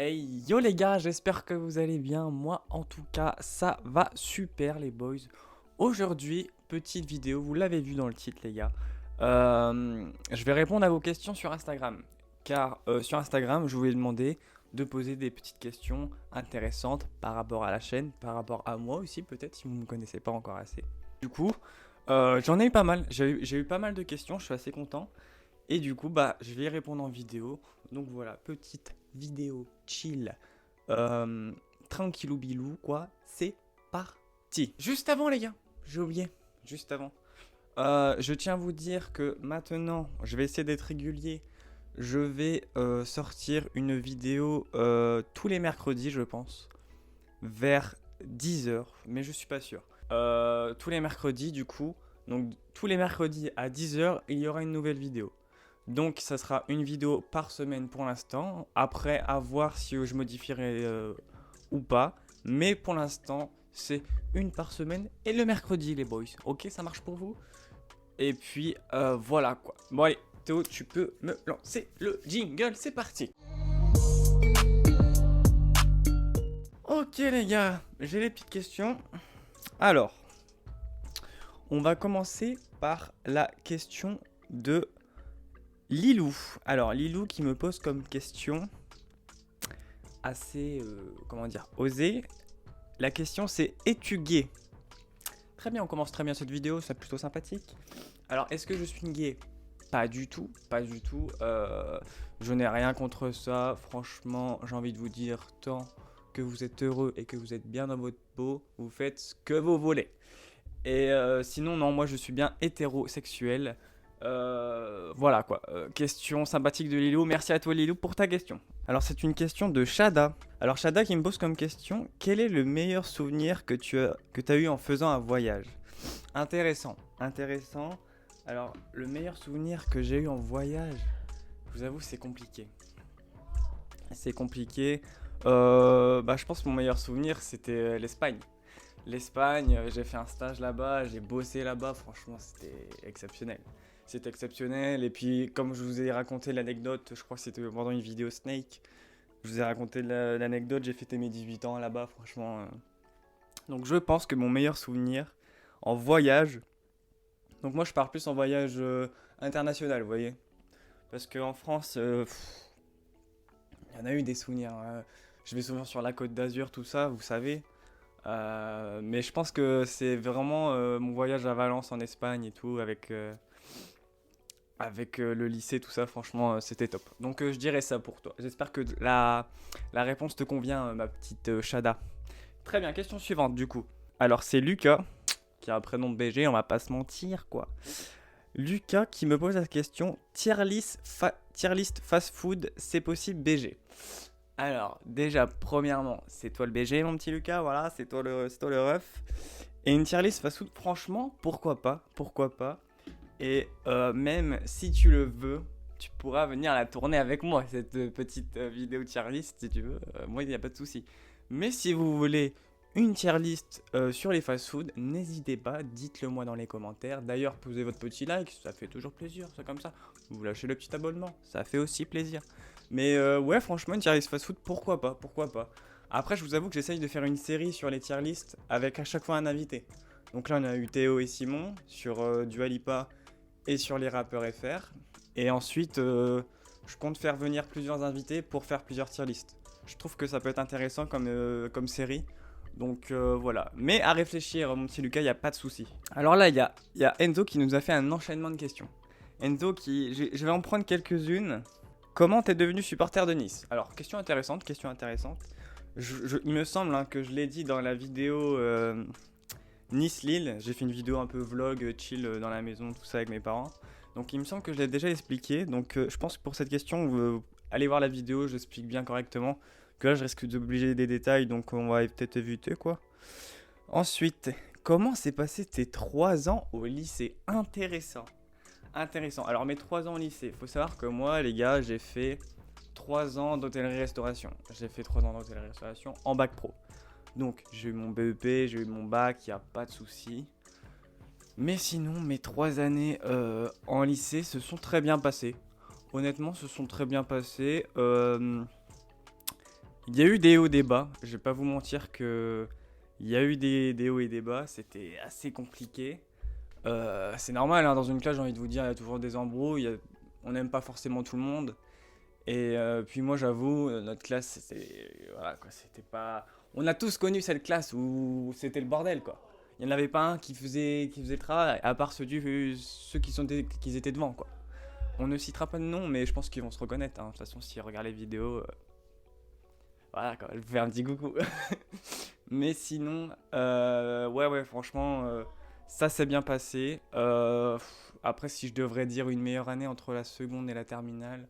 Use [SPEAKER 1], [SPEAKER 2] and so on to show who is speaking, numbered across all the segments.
[SPEAKER 1] Hey yo les gars, j'espère que vous allez bien. Moi en tout cas, ça va super les boys. Aujourd'hui, petite vidéo, vous l'avez vu dans le titre les gars. Je vais répondre à vos questions sur Instagram. Car sur Instagram, je vous ai demandé de poser des petites questions intéressantes par rapport à la chaîne, par rapport à moi aussi peut-être si vous ne me connaissez pas encore assez. Du coup, j'en ai eu pas mal. J'ai eu pas mal de questions, je suis assez content. Et du coup, bah, je vais y répondre en vidéo. Donc voilà, petite vidéo chill, euh, tranquillou bilou, quoi. C'est parti. Juste avant, les gars, j'ai oublié. Juste avant. Je tiens à vous dire que maintenant, je vais essayer d'être régulier. Je vais sortir une vidéo tous les mercredis, je pense, vers 10 h, mais je suis pas sûr. Tous les mercredis, du coup. Donc, tous les mercredis à 10 h, il y aura une nouvelle vidéo. Donc ça sera une vidéo par semaine pour l'instant. Après, à voir si je modifierai ou pas. Mais pour l'instant, c'est une par semaine et le mercredi, les boys. Ok, ça marche pour vous? Et puis voilà quoi. Bon allez, Théo, tu peux me lancer le jingle, c'est parti. Ok les gars, j'ai les petites questions. Alors, on va commencer par la question de Lilou. Alors, Lilou qui me pose comme question assez, comment dire, osée. La question c'est: es-tu gay? Très bien, on commence très bien cette vidéo, c'est plutôt sympathique. Alors, est-ce que je suis gay? Pas du tout, pas du tout. Je n'ai rien contre ça. Franchement, j'ai envie de vous dire, tant que vous êtes heureux et que vous êtes bien dans votre peau, vous faites ce que vous voulez. Et sinon, non, moi je suis bien hétérosexuel. Voilà quoi. Question sympathique de Lilou. Merci à toi Lilou pour ta question. Alors c'est une question de Shada. Alors Shada qui me pose comme question: quel est le meilleur souvenir que tu as eu en faisant un voyage? Intéressant, intéressant. Alors le meilleur souvenir que j'ai eu en voyage, je vous avoue c'est compliqué. C'est compliqué. Bah je pense que mon meilleur souvenir c'était l'Espagne. L'Espagne, j'ai fait un stage là-bas, j'ai bossé là-bas, franchement c'était exceptionnel. C'était exceptionnel, et puis comme je vous ai raconté l'anecdote, je crois que c'était pendant une vidéo Snake, je vous ai raconté l'anecdote, j'ai fêté mes 18 ans là-bas, franchement. Donc je pense que mon meilleur souvenir en voyage, donc moi je pars plus en voyage international, vous voyez. Parce qu'en France, il y en a eu des souvenirs, hein. Je vais souvent sur la Côte d'Azur, tout ça, vous savez. Mais je pense que c'est vraiment mon voyage à Valence en Espagne et tout, avec le lycée, tout ça, franchement, c'était top. Donc je dirais ça pour toi. J'espère que la réponse te convient, ma petite Shada. Très bien, question suivante du coup. Alors c'est Lucas, qui a un prénom de BG, on va pas se mentir quoi. Lucas qui me pose la question: tier list fast food, c'est possible BG? Alors, déjà, premièrement, c'est toi le BG, mon petit Lucas, voilà, c'est toi le ref. Et une tier list fast-food, franchement, pourquoi pas, pourquoi pas. Et même si tu le veux, tu pourras venir la tourner avec moi, cette petite vidéo tier list, si tu veux. Moi, il n'y a pas de souci. Mais si vous voulez une tier list sur les fast-food, n'hésitez pas, dites-le moi dans les commentaires. D'ailleurs, posez votre petit like, ça fait toujours plaisir, c'est comme ça. Vous lâchez le petit abonnement, ça fait aussi plaisir. Mais ouais, franchement, une tier list fast-food, pourquoi pas, pourquoi pas. Après, je vous avoue que j'essaye de faire une série sur les tier lists avec à chaque fois un invité. Donc là, on a eu Théo et Simon sur Dua Lipa et sur les rappeurs FR. Et ensuite, je compte faire venir plusieurs invités pour faire plusieurs tier lists. Je trouve que ça peut être intéressant comme série. Donc voilà. Mais à réfléchir, mon petit Lucas, il n'y a pas de souci. Alors là, il y a Enzo qui nous a fait un enchaînement de questions. Enzo qui... Je vais en prendre quelques-unes. Comment t'es devenu supporter de Nice? Alors, question intéressante, question intéressante. Il me semble que je l'ai dit dans la vidéo Nice-Lille. J'ai fait une vidéo un peu vlog, chill dans la maison, tout ça avec mes parents. Donc il me semble que je l'ai déjà expliqué. Donc je pense que pour cette question, allez voir la vidéo, j'explique bien correctement. Que là, je risque d'obliger des détails, donc on va peut-être éviter quoi. Ensuite, comment s'est passé tes 3 ans au lycée? Intéressant. Intéressant. Alors mes 3 ans au lycée, faut savoir que moi les gars j'ai fait 3 ans d'hôtellerie-restauration. J'ai fait 3 ans d'hôtellerie-restauration en bac pro. Donc j'ai eu mon BEP, j'ai eu mon bac, il n'y a pas de souci. Mais sinon mes 3 années en lycée se sont très bien passées. Honnêtement se sont très bien passées. Il y a eu des hauts des bas. Je vais pas vous mentir que il y a eu des hauts et des bas. C'était assez compliqué. C'est normal, hein, dans une classe, j'ai envie de vous dire, il y a toujours des embrouilles. On n'aime pas forcément tout le monde. Et puis moi, j'avoue, notre classe, voilà, quoi, c'était pas. On a tous connu cette classe où c'était le bordel, quoi. Il n'y en avait pas un qui faisait le travail, à part ceux qui étaient devant, quoi. On ne citera pas de nom, mais je pense qu'ils vont se reconnaître, hein. De toute façon, s'ils regardent les vidéos, voilà, quoi, je vous fais un petit coucou. Mais sinon, ouais, franchement, ça s'est bien passé. Après, si je devrais dire une meilleure année entre la seconde et la terminale,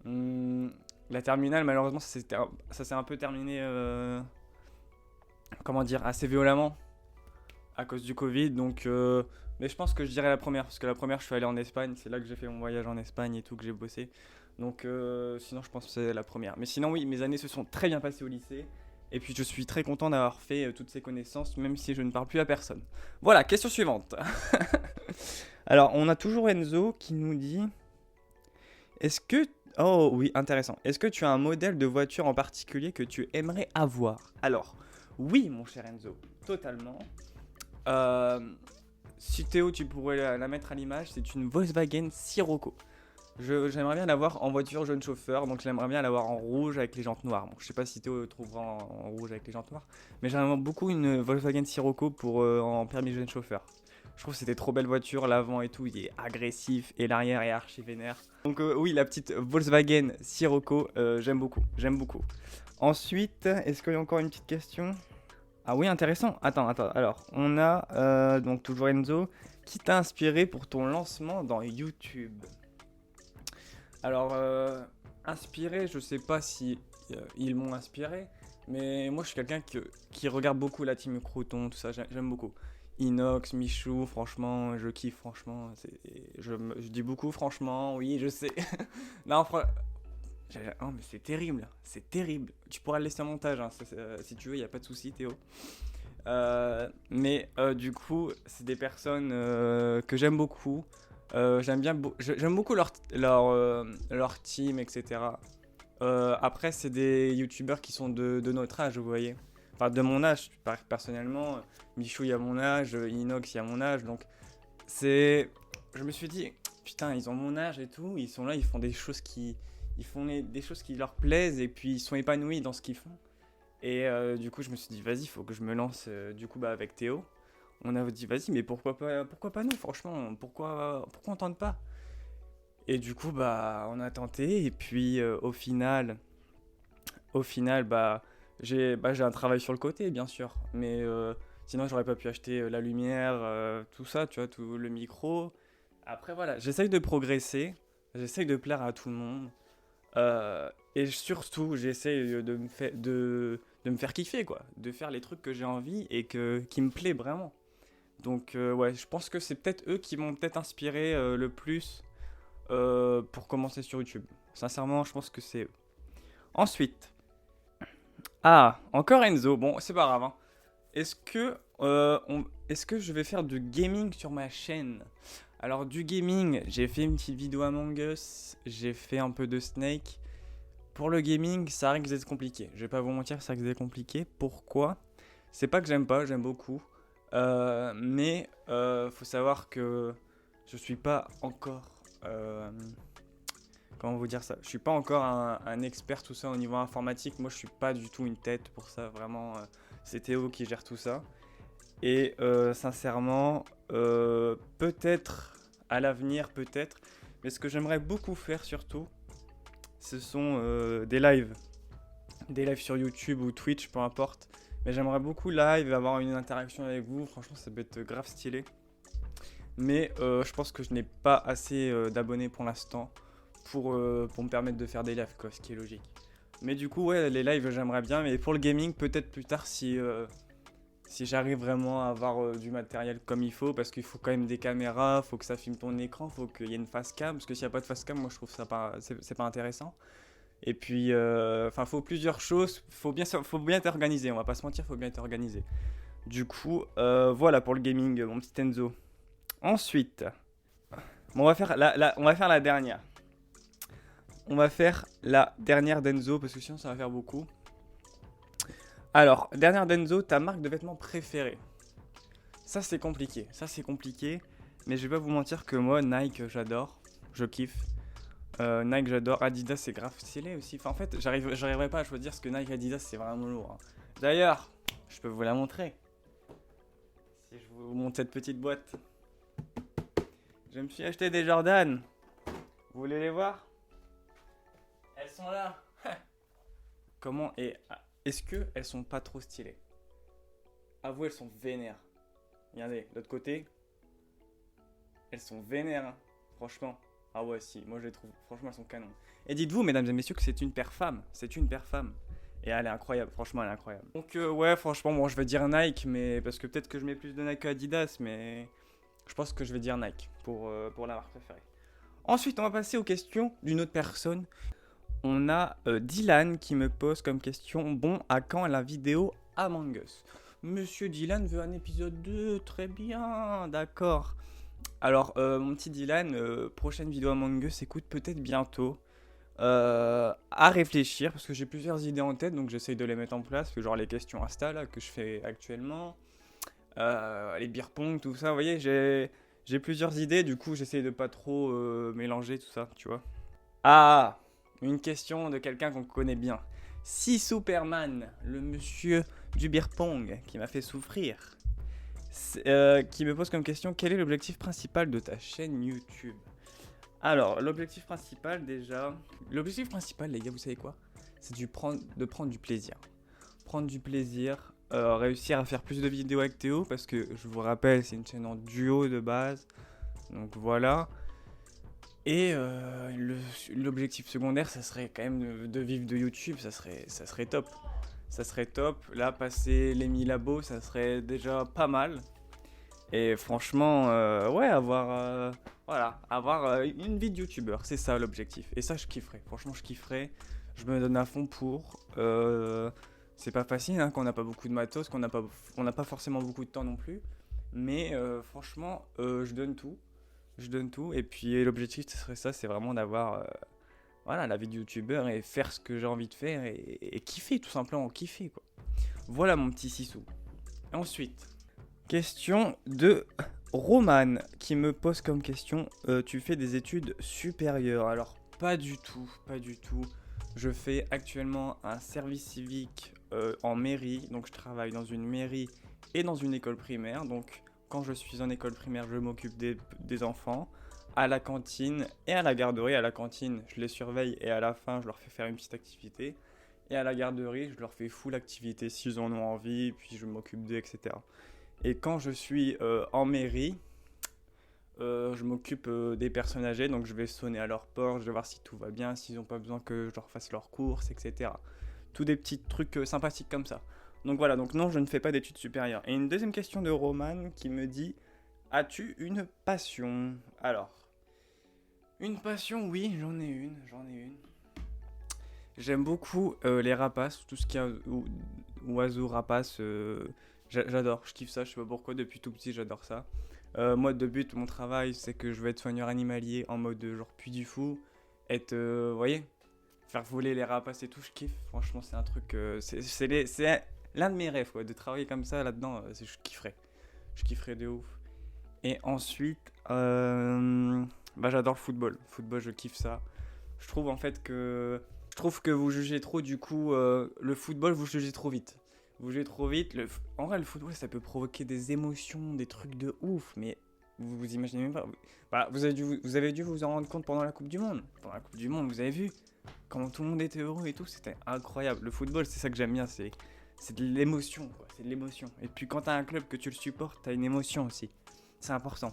[SPEAKER 1] hmm, la terminale, malheureusement, ça s'est un peu terminé, comment dire, assez violemment à cause du Covid. Donc, mais je pense que je dirais la première, parce que la première, je suis allé en Espagne. C'est là que j'ai fait mon voyage en Espagne et tout, que j'ai bossé. Donc, sinon, je pense que c'est la première. Mais sinon, oui, mes années se sont très bien passées au lycée. Et puis, je suis très content d'avoir fait toutes ces connaissances, même si je ne parle plus à personne. Voilà, question suivante. Alors, on a toujours Enzo qui nous dit, est-ce que... Oh oui, intéressant. Est-ce que tu as un modèle de voiture en particulier que tu aimerais avoir? Alors, oui, mon cher Enzo, totalement. Euh, Si Théo, tu pourrais la mettre à l'image, c'est une Volkswagen Sirocco. J'aimerais bien l'avoir en voiture jeune chauffeur, donc j'aimerais bien l'avoir en rouge avec les jantes noires. Bon, je sais pas si Théo le trouvera en rouge avec les jantes noires, mais j'aimerais beaucoup une Volkswagen Sirocco pour en permis jeune chauffeur. Je trouve que c'était trop belle voiture, l'avant et tout, il est agressif et l'arrière est archi vénère. Donc oui, la petite Volkswagen Sirocco, j'aime beaucoup, j'aime beaucoup. Ensuite, est-ce qu'il y a encore une petite question? Ah oui, intéressant. Attends. Alors, on a donc toujours Enzo. Qui t'a inspiré pour ton lancement dans YouTube? Alors, inspiré, je sais pas si ils m'ont inspiré, mais moi je suis quelqu'un qui regarde beaucoup la team Crouton, tout ça, j'aime beaucoup. Inox, Michou, franchement, je kiffe, franchement. Je dis beaucoup, franchement, oui, je sais. Non, oh, mais c'est terrible, c'est terrible. Tu pourras le laisser en montage, hein, si tu veux, il n'y a pas de souci, Théo. Mais du coup, c'est des personnes que j'aime beaucoup. J'aime beaucoup leur team, etc. Après, c'est des youtubeurs qui sont de notre âge, vous voyez. Enfin, de mon âge, personnellement. Michou, il y a mon âge. Inox, il y a mon âge. Donc, c'est. Je me suis dit, putain, ils ont mon âge et tout. Ils sont là, ils font des choses des choses qui leur plaisent et puis ils sont épanouis dans ce qu'ils font. Et du coup, je me suis dit, vas-y, il faut que je me lance du coup avec Théo. On a dit, vas-y, mais pourquoi pas nous, franchement, pourquoi on tente pas? Et du coup, bah, on a tenté. Et puis, au final, j'ai un travail sur le côté, bien sûr. Mais sinon, j'aurais pas pu acheter la lumière, tout ça, tu vois, tout le micro. Après, voilà, j'essaye de progresser. J'essaye de plaire à tout le monde. Et surtout, j'essaye de me faire kiffer, quoi. De faire les trucs que j'ai envie et qui me plaît vraiment. Donc, ouais, je pense que c'est peut-être eux qui m'ont peut-être inspiré le plus pour commencer sur YouTube. Sincèrement, je pense que c'est eux. Ensuite, encore Enzo. Bon, c'est pas grave, hein. Est-ce que je vais faire du gaming sur ma chaîne? Alors, du gaming, j'ai fait une petite vidéo Among Us, j'ai fait un peu de Snake. Pour le gaming, ça risque d'être compliqué. Je vais pas vous mentir, ça risque d'être compliqué. Pourquoi? C'est pas que j'aime pas, j'aime beaucoup. Mais faut savoir que je suis pas encore. Comment vous dire ça? Je suis pas encore un expert tout ça au niveau informatique. Moi, je suis pas du tout une tête pour ça. Vraiment, c'est Théo qui gère tout ça. Et sincèrement, peut-être à l'avenir, peut-être. Mais ce que j'aimerais beaucoup faire surtout, ce sont des lives. Des lives sur YouTube ou Twitch, peu importe. Mais j'aimerais beaucoup live, avoir une interaction avec vous. Franchement, ça peut être grave stylé. Mais je pense que je n'ai pas assez d'abonnés pour l'instant pour me permettre de faire des lives, quoi, ce qui est logique. Mais du coup, ouais, les lives, j'aimerais bien. Mais pour le gaming, peut-être plus tard si j'arrive vraiment à avoir du matériel comme il faut. Parce qu'il faut quand même des caméras, faut que ça filme ton écran, faut qu'il y ait une face cam. Parce que s'il n'y a pas de face cam, moi je trouve ça c'est pas intéressant. Et puis, faut plusieurs choses. Faut bien être organisé, on va pas se mentir, faut bien être organisé. Du coup, voilà pour le gaming, mon petit Enzo. Ensuite, bon, on va faire la dernière. on va faire la dernière d'Enzo, parce que sinon ça va faire beaucoup. Alors, dernière d'Enzo, ta marque de vêtements préférée. Ça c'est compliqué, mais je vais pas vous mentir que moi, Nike, j'adore, je kiffe. Nike, j'adore. Adidas, c'est grave stylé aussi. Enfin, en fait, j'arriverai pas à choisir ce que Nike Adidas, c'est vraiment lourd, hein. D'ailleurs, je peux vous la montrer. Si je vous montre cette petite boîte. Je me suis acheté des Jordan. Vous voulez les voir? Elles sont là. Comment et est-ce que elles sont pas trop stylées? Avouez, elles sont vénères. Regardez, de l'autre côté. Elles sont vénères, hein. Franchement. Ah ouais, si, moi je les trouve, franchement, elles sont canon. Et dites-vous, mesdames et messieurs, que c'est une paire femme. C'est une paire femme. Et elle est incroyable, franchement, elle est incroyable. Donc, ouais, franchement, bon, je vais dire Nike, mais parce que peut-être que je mets plus de Nike que Adidas, mais je pense que je vais dire Nike pour la marque préférée. Ensuite, on va passer aux questions d'une autre personne. On a Dylan qui me pose comme question: bon, à quand la vidéo Among Us? Monsieur Dylan veut un épisode 2, très bien, d'accord. Alors, mon petit Dylan, prochaine vidéo Among Us, écoute peut-être bientôt. À réfléchir, parce que j'ai plusieurs idées en tête, donc j'essaye de les mettre en place. Genre les questions Insta là, que je fais actuellement, les beer pong, tout ça. Vous voyez, j'ai plusieurs idées, du coup j'essaye de pas trop mélanger tout ça, tu vois. Ah, une question de quelqu'un qu'on connaît bien. Si Superman, le monsieur du beer pong qui m'a fait souffrir, qui me pose comme question: quel est l'objectif principal de ta chaîne YouTube? Alors, l'objectif principal déjà... L'objectif principal, les gars, vous savez quoi? C'est de prendre du plaisir. Prendre du plaisir, réussir à faire plus de vidéos avec Théo, parce que, je vous rappelle, c'est une chaîne en duo de base. Donc voilà. Et l'objectif secondaire, ça serait quand même de vivre de YouTube, ça serait top. Ça serait top. Là, passer les 1000 abos, ça serait déjà pas mal. Et franchement, ouais, avoir une vie de youtubeur, c'est ça l'objectif. Et ça, je kifferais. Franchement, je kifferais. Je me donne à fond pour. C'est pas facile, hein, qu'on n'a pas beaucoup de matos, qu'on n'a pas forcément beaucoup de temps non plus. Mais franchement, je donne tout. Je donne tout. Et puis l'objectif, ce serait ça, c'est vraiment d'avoir voilà, la vie de youtubeur et faire ce que j'ai envie de faire et kiffer, tout simplement, kiffer, quoi. Voilà mon petit Sissou. Ensuite. Question de Roman qui me pose comme question: tu fais des études supérieures? Alors pas du tout, pas du tout. Je fais actuellement un service civique en mairie, donc je travaille dans une mairie et dans une école primaire. Donc quand je suis en école primaire, je m'occupe des enfants, à la cantine et à la garderie. À la cantine, je les surveille et à la fin, je leur fais faire une petite activité. Et à la garderie, je leur fais full activité s'ils en ont envie, puis je m'occupe d'eux, etc. Et quand je suis en mairie, je m'occupe des personnes âgées, donc je vais sonner à leur porte, je vais voir si tout va bien, s'ils n'ont pas besoin que je leur fasse leurs courses, etc. Tous des petits trucs sympathiques comme ça. Donc voilà, donc non, je ne fais pas d'études supérieures. Et une deuxième question de Roman qui me dit: as-tu une passion? Alors, une passion, oui, j'en ai une. J'aime beaucoup les rapaces, tout ce qui est oiseaux, rapaces. J'adore, je kiffe ça, je sais pas pourquoi, depuis tout petit j'adore ça. Moi de but, mon travail, c'est que je vais être soigneur animalier en mode genre puits du fou. Être, vous voyez, faire voler les rapaces et tout, je kiffe. Franchement, c'est un truc, c'est l'un de mes rêves, quoi, de travailler comme ça là-dedans, je kifferais. Je kifferais de ouf. Et ensuite, bah, j'adore le football. Football, je kiffe ça. Je trouve en fait que... Je trouve que vous jugez trop, du coup, le football, vous jugez trop vite. Vous jugez trop vite. En vrai, le football, ça peut provoquer des émotions, des trucs de ouf, mais vous imaginez même pas. Bah, vous avez dû vous en rendre compte pendant la Coupe du Monde. Pendant la Coupe du Monde, vous avez vu comment tout le monde était heureux et tout, c'était incroyable. Le football, c'est ça que j'aime bien, c'est de l'émotion, quoi. C'est de l'émotion. Et puis quand t'as un club que tu le supportes, t'as une émotion aussi. C'est important.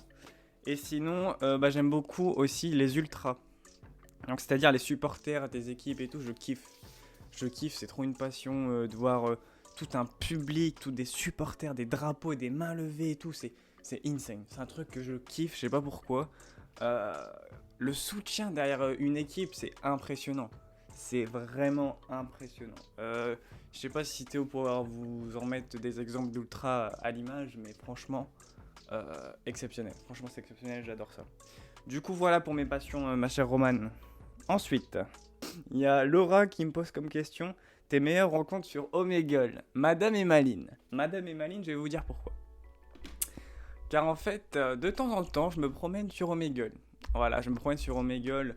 [SPEAKER 1] Et sinon, bah, j'aime beaucoup aussi les ultras. Donc c'est-à-dire les supporters des équipes et tout, je kiffe. Je kiffe, c'est trop une passion de voir tout un public, tous des supporters, des drapeaux, des mains levées et tout, c'est insane. C'est un truc que je kiffe, je sais pas pourquoi. Le soutien derrière une équipe, c'est impressionnant. C'est vraiment impressionnant. Je sais pas si Théo pourra vous en mettre des exemples d'ultra à l'image, mais franchement, exceptionnel. Franchement, c'est exceptionnel, j'adore ça. Du coup, voilà pour mes passions, ma chère Romane. Ensuite, il y a Laura qui me pose comme question tes meilleures rencontres sur Omegle, Madame et Maline. Madame et Maline, je vais vous dire pourquoi. Car en fait, de temps en temps, je me promène sur Omegle. Voilà, je me promène sur Omegle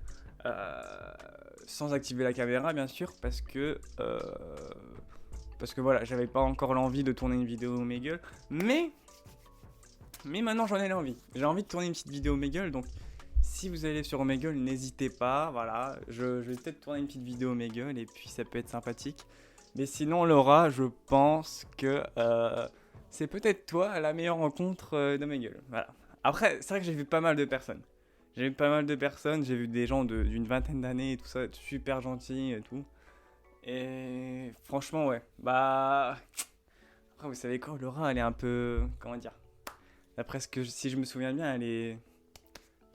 [SPEAKER 1] sans activer la caméra, bien sûr, parce que voilà, j'avais pas encore l'envie de tourner une vidéo Omegle. Mais maintenant, j'en ai l'envie. J'ai envie de tourner une petite vidéo Omegle, donc si vous allez sur Omegle, n'hésitez pas. Voilà, je vais peut-être tourner une petite vidéo Omegle et puis ça peut être sympathique. Mais sinon, Laura, je pense que c'est peut-être toi la meilleure rencontre d'Omegle. Voilà. Après, c'est vrai que j'ai vu pas mal de personnes. J'ai vu pas mal de personnes, j'ai vu des gens d'une vingtaine d'années et tout ça, super gentils et tout. Et franchement, ouais. Bah. Après, vous savez quoi, Laura, elle est un peu. Comment dire? D'après ce que si je me souviens bien, elle est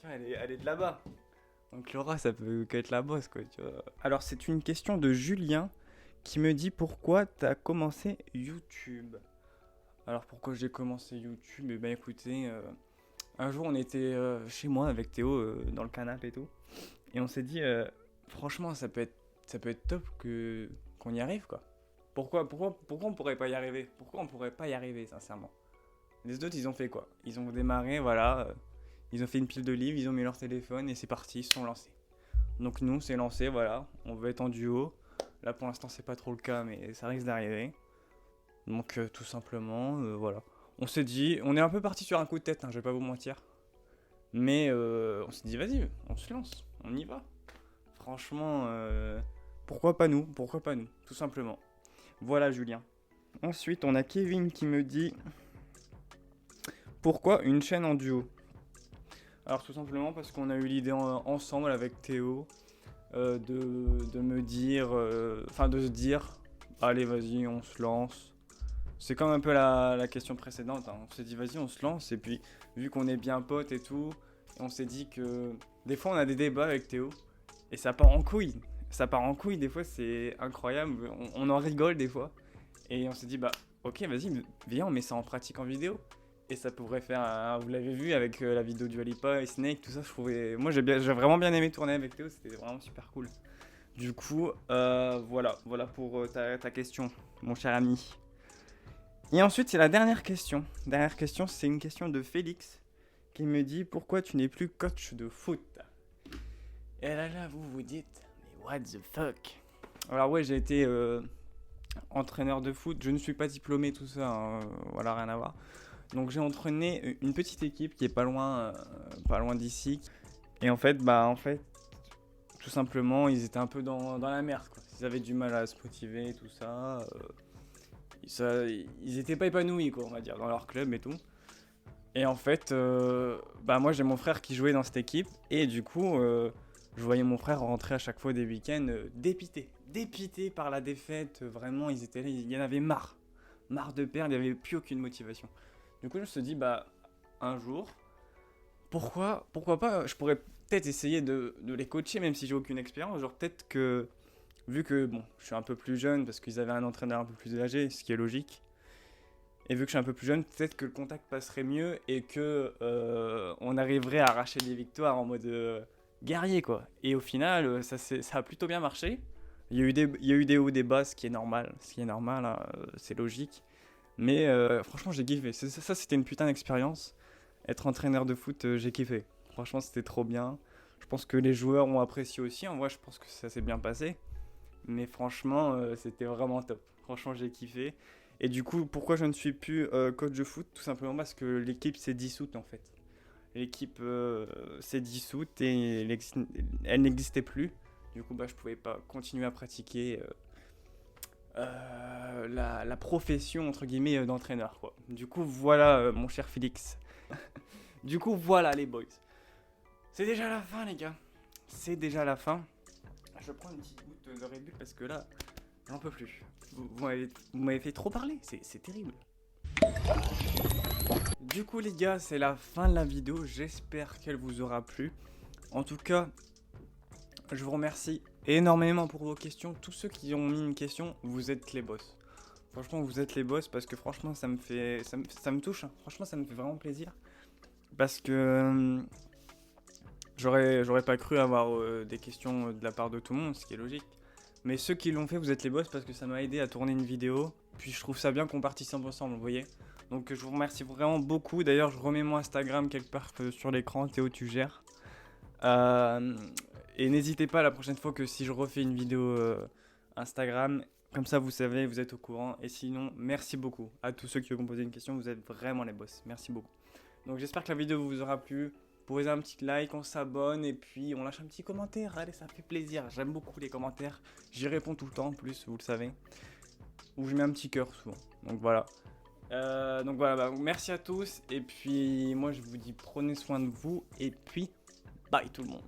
[SPEAKER 1] de là-bas. Donc Laura, ça peut qu'être la bosse, quoi, tu vois. Alors, c'est une question de Julien qui me dit pourquoi t'as commencé YouTube. Alors, pourquoi j'ai commencé YouTube? Eh ben, écoutez, un jour, on était chez moi avec Théo dans le canapé et tout. Et on s'est dit, franchement, ça peut être top qu'on y arrive, quoi. Pourquoi on pourrait pas y arriver? Pourquoi on pourrait pas y arriver, sincèrement? Les autres, ils ont fait quoi? Ils ont démarré, voilà. Ils ont fait une pile de livres, ils ont mis leur téléphone et c'est parti, ils se sont lancés. Donc nous, c'est lancé, voilà. On veut être en duo. Là, pour l'instant, c'est pas trop le cas, mais ça risque d'arriver. Donc, tout simplement, voilà. On s'est dit, on est un peu parti sur un coup de tête, hein, je vais pas vous mentir. Mais on s'est dit, vas-y, on se lance, on y va. Franchement, pourquoi pas nous? Pourquoi pas nous? Tout simplement. Voilà, Julien. Ensuite, on a Kevin qui me dit, pourquoi une chaîne en duo? Alors tout simplement parce qu'on a eu l'idée ensemble avec Théo de me dire, de se dire, allez vas-y on se lance. C'est comme un peu la question précédente, hein. On s'est dit vas-y on se lance et puis vu qu'on est bien potes et tout, on s'est dit que des fois on a des débats avec Théo et ça part en couille. Ça part en couille des fois, c'est incroyable, on en rigole des fois. Et on s'est dit bah ok vas-y viens on met ça en pratique en vidéo. Et ça pourrait faire, vous l'avez vu avec la vidéo du Alipa et Snake, tout ça, je trouvais. Moi j'ai vraiment bien aimé tourner avec Théo, c'était vraiment super cool. Du coup, voilà pour ta question, mon cher ami. Et ensuite, c'est la dernière question. Dernière question, c'est une question de Félix qui me dit pourquoi tu n'es plus coach de foot? Et là, vous vous dites, mais what the fuck? Alors, ouais, j'ai été entraîneur de foot, je ne suis pas diplômé, tout ça, hein, voilà, rien à voir. Donc j'ai entraîné une petite équipe qui est pas loin d'ici. Et en fait, tout simplement, ils étaient un peu dans la merde, quoi. Ils avaient du mal à se motiver, tout ça. Ils étaient pas épanouis, quoi, on va dire, dans leur club et tout. Et en fait, moi j'ai mon frère qui jouait dans cette équipe. Et du coup, je voyais mon frère rentrer à chaque fois des week-ends dépité par la défaite. Vraiment, ils étaient là, il y en avait marre. Marre de perdre, il n'y avait plus aucune motivation. Du coup, je me suis dit, un jour, pourquoi pas, je pourrais peut-être essayer de les coacher, même si j'ai aucune expérience. Genre, peut-être que, vu que, bon, je suis un peu plus jeune, parce qu'ils avaient un entraîneur un peu plus âgé, ce qui est logique, et vu que je suis un peu plus jeune, peut-être que le contact passerait mieux et que on arriverait à arracher des victoires en mode guerrier, quoi. Et au final, ça a plutôt bien marché. Il y a eu des hauts, des bas, ce qui est normal, hein, c'est logique. Mais franchement, j'ai kiffé. Ça, c'était une putain d'expérience. Être entraîneur de foot, j'ai kiffé. Franchement, c'était trop bien. Je pense que les joueurs ont apprécié aussi. En vrai, je pense que ça s'est bien passé. Mais franchement, c'était vraiment top. Franchement, j'ai kiffé. Et du coup, pourquoi je ne suis plus coach de foot? Tout simplement parce que l'équipe s'est dissoute en fait. L'équipe s'est dissoute et elle n'existait plus. Du coup, je pouvais pas continuer à pratiquer la profession entre guillemets d'entraîneur, quoi. Du coup, voilà mon cher Félix. Du coup, voilà les boys. C'est déjà la fin, les gars. C'est déjà la fin. Je prends une petite goutte de Red Bull parce que là, j'en peux plus. Vous m'avez fait trop parler, c'est terrible. Du coup, les gars, c'est la fin de la vidéo. J'espère qu'elle vous aura plu. En tout cas, je vous remercie énormément pour vos questions. Tous ceux qui ont mis une question, vous êtes les boss. Franchement, vous êtes les boss parce que franchement, ça me touche. Hein. Franchement, ça me fait vraiment plaisir. Parce que J'aurais pas cru avoir des questions de la part de tout le monde, ce qui est logique. Mais ceux qui l'ont fait, vous êtes les boss parce que ça m'a aidé à tourner une vidéo. Puis je trouve ça bien qu'on participe ensemble, vous voyez. Donc je vous remercie vraiment beaucoup. D'ailleurs, je remets mon Instagram quelque part sur l'écran, Théo tu gères. Et n'hésitez pas la prochaine fois que si je refais une vidéo Instagram, comme ça vous savez, vous êtes au courant. Et sinon, merci beaucoup à tous ceux qui ont posé une question, vous êtes vraiment les boss. Merci beaucoup. Donc j'espère que la vidéo vous aura plu. Posez un petit like, on s'abonne et puis on lâche un petit commentaire. Allez, ça fait plaisir. J'aime beaucoup les commentaires. J'y réponds tout le temps en plus, vous le savez. Ou je mets un petit cœur souvent. Donc voilà. Merci à tous. Et puis moi je vous dis prenez soin de vous. Et puis bye tout le monde.